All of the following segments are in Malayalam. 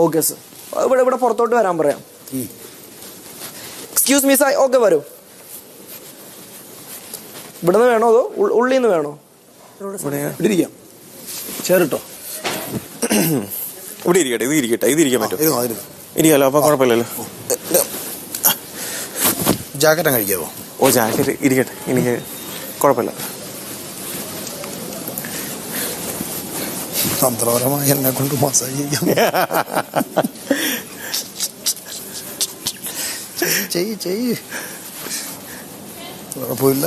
ഓക്കെ സർ, ഇവിടെ പുറത്തോട്ട് വരാൻ പറയാം. എക്സ്ക്യൂസ് മീ സാർ, ഓക്കെ വരൂ. ഇവിടെ നിന്ന് വേണോ അതോ ഉള്ളിൽ നിന്ന് വേണോ? ഇരിക്കാം, ചേർട്ടോ. ഇവിടെ ഇരിക്കട്ടെ, ഇത് ഇരിക്കാൻ പറ്റും. ഇരിക്കാലോ, അപ്പൊ കുഴപ്പമില്ലല്ലോ. ജാക്കറ്റ് കഴിക്കാവോ? ഓ ജാക്കറ്റ് ഇരിക്കട്ടെ, എനിക്ക് കുഴപ്പമില്ല. തന്ത്രപരമായി എന്നെ കൊണ്ട് മസാജ് ചെയ്യാം. ചെയ്യ് കുഴപ്പമില്ല.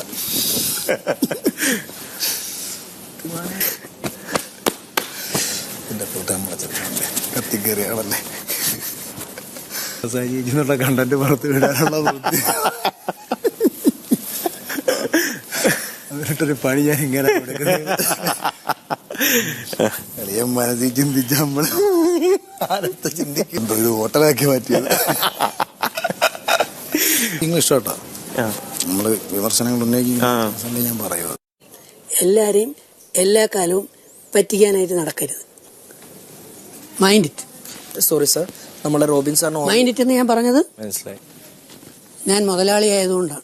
എന്റെ കൂട്ടാൻ വിളിച്ചിട്ടുണ്ടല്ലേ, കത്തിക്കേറിയാണല്ലേ മസാജ് ചെയ്യുന്നുള്ള കണ്ടന്റ് പുറത്ത് വിടാനുള്ള ബുദ്ധി. അതിനിട്ടൊരു പണി ഞാൻ ഇങ്ങനെ കളിയ മനസ്സിൽ ചിന്തിച്ച നമ്മള് ആരത്തെ ചിന്തിക്കുന്നുണ്ടോ ഇത് ഹോട്ടലാക്കി മാറ്റിയത്. നിങ്ങൾ ഇഷ്ടോട്ടോ, നമ്മള് വിമർശനങ്ങൾ ഉന്നയിക്കുന്ന ഞാൻ പറയുന്നത്. എല്ലാരെയും എല്ലാ കാലവും പറ്റിക്കാനായിട്ട് നടക്കരുത്. Mind it. സോറി സാർ, നമ്മളെ റോബിൻ സാറിന് മൈൻഡ് ഇറ്റ് എന്ന് ഞാൻ പറഞ്ഞത് മനസ്സിലായി. ഞാൻ മുതലാളി ആയതുകൊണ്ടാണ്.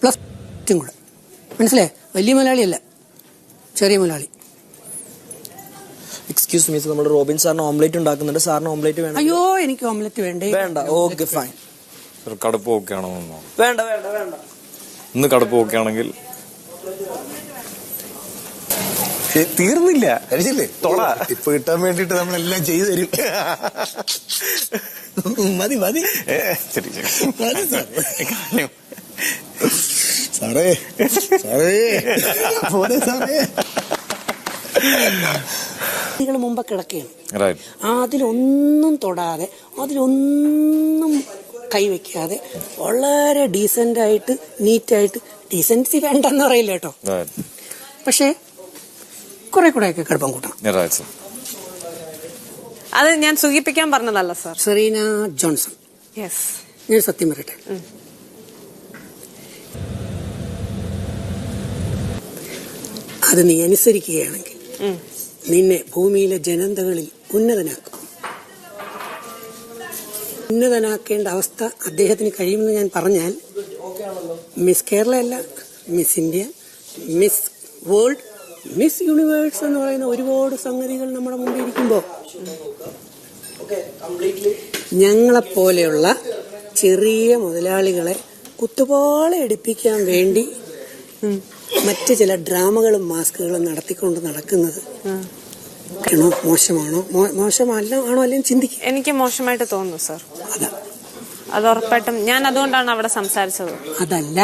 പ്ലസ് കൂടെ മനസ്സിലായി. വലിയ മുതലാളിയല്ല, ചെറിയ മുതലാളി. എക്സ്ക്യൂസ് മീ, നമ്മൾ റോബിൻ സാറിന് ഓംലേറ്റ് ഉണ്ടാക്കുന്നുണ്ട്. സാറിന് ഓംലേറ്റ് വേണം? അയ്യോ, എനിക്ക് ഓംലെറ്റ് വേണ്ടേ. വേണ്ട, ഓക്കെ ഫൈൻ. കടുപ്പ് ഓക്കെ ആണോ? വേണ്ട വേണ്ട വേണ്ട. ഇന്ന് കടുപ്പ് ഓക്കെ ആണെങ്കിൽ തീർന്നില്ല. കഴിച്ചില്ലേ? ഇപ്പൊ കിട്ടാൻ വേണ്ടിട്ട് നമ്മളെല്ലാം ചെയ്തു തരും. മതി മതി സാറേ, മുമ്പ് കിടക്കുകയാണ്. അതിലൊന്നും തൊടാതെ, അതിലൊന്നും കൈവയ്ക്കാതെ വളരെ ഡീസന്റ് ആയിട്ട്, നീറ്റായിട്ട്. ഡീസൻസി വേണ്ടെന്ന് പറയില്ല കേട്ടോ, പക്ഷേ കുറെ കൂടെ ഒക്കെ കടുപ്പം കൂട്ടണം. അത് ഞാൻ സൂചിപ്പിക്കാൻ പറഞ്ഞതല്ല സാർ. സെറീന ജോൺസൺ, ഞാൻ സത്യം പറയട്ടെ, അത് നീ അനുസരിക്കുകയാണെങ്കിൽ നിന്നെ ഭൂമിയിലെ ജനതകളിൽ ഉന്നതനാക്കേണ്ട അവസ്ഥ അദ്ദേഹത്തിന് കഴിയുമെന്ന് ഞാൻ പറഞ്ഞാൽ, മിസ് കേരള അല്ല, miss India, miss world, miss universe എന്ന് പറയുന്ന ഒരുപാട് സംഗതികൾ നമ്മുടെ മുമ്പിൽ ഇരിക്കുമ്പോൾ ഞങ്ങളെപ്പോലെയുള്ള ചെറിയ മുതലാളികളെ കുത്തുപാള എടുപ്പിക്കാൻ വേണ്ടി മറ്റ് ചില ഡ്രാമകളും മാസ്കുകളും നടത്തിക്കൊണ്ട് നടക്കുന്നത് മോശമാണോ? മോശമല്ല ആണോ? അല്ലെങ്കിൽ ചിന്തിക്കും. എനിക്ക് മോശമായിട്ട് തോന്നുന്നു സാർ. അതാ, അത് ഉറപ്പായിട്ടും ഞാൻ അതുകൊണ്ടാണ് അവിടെ സംസാരിച്ചത്. അതല്ല,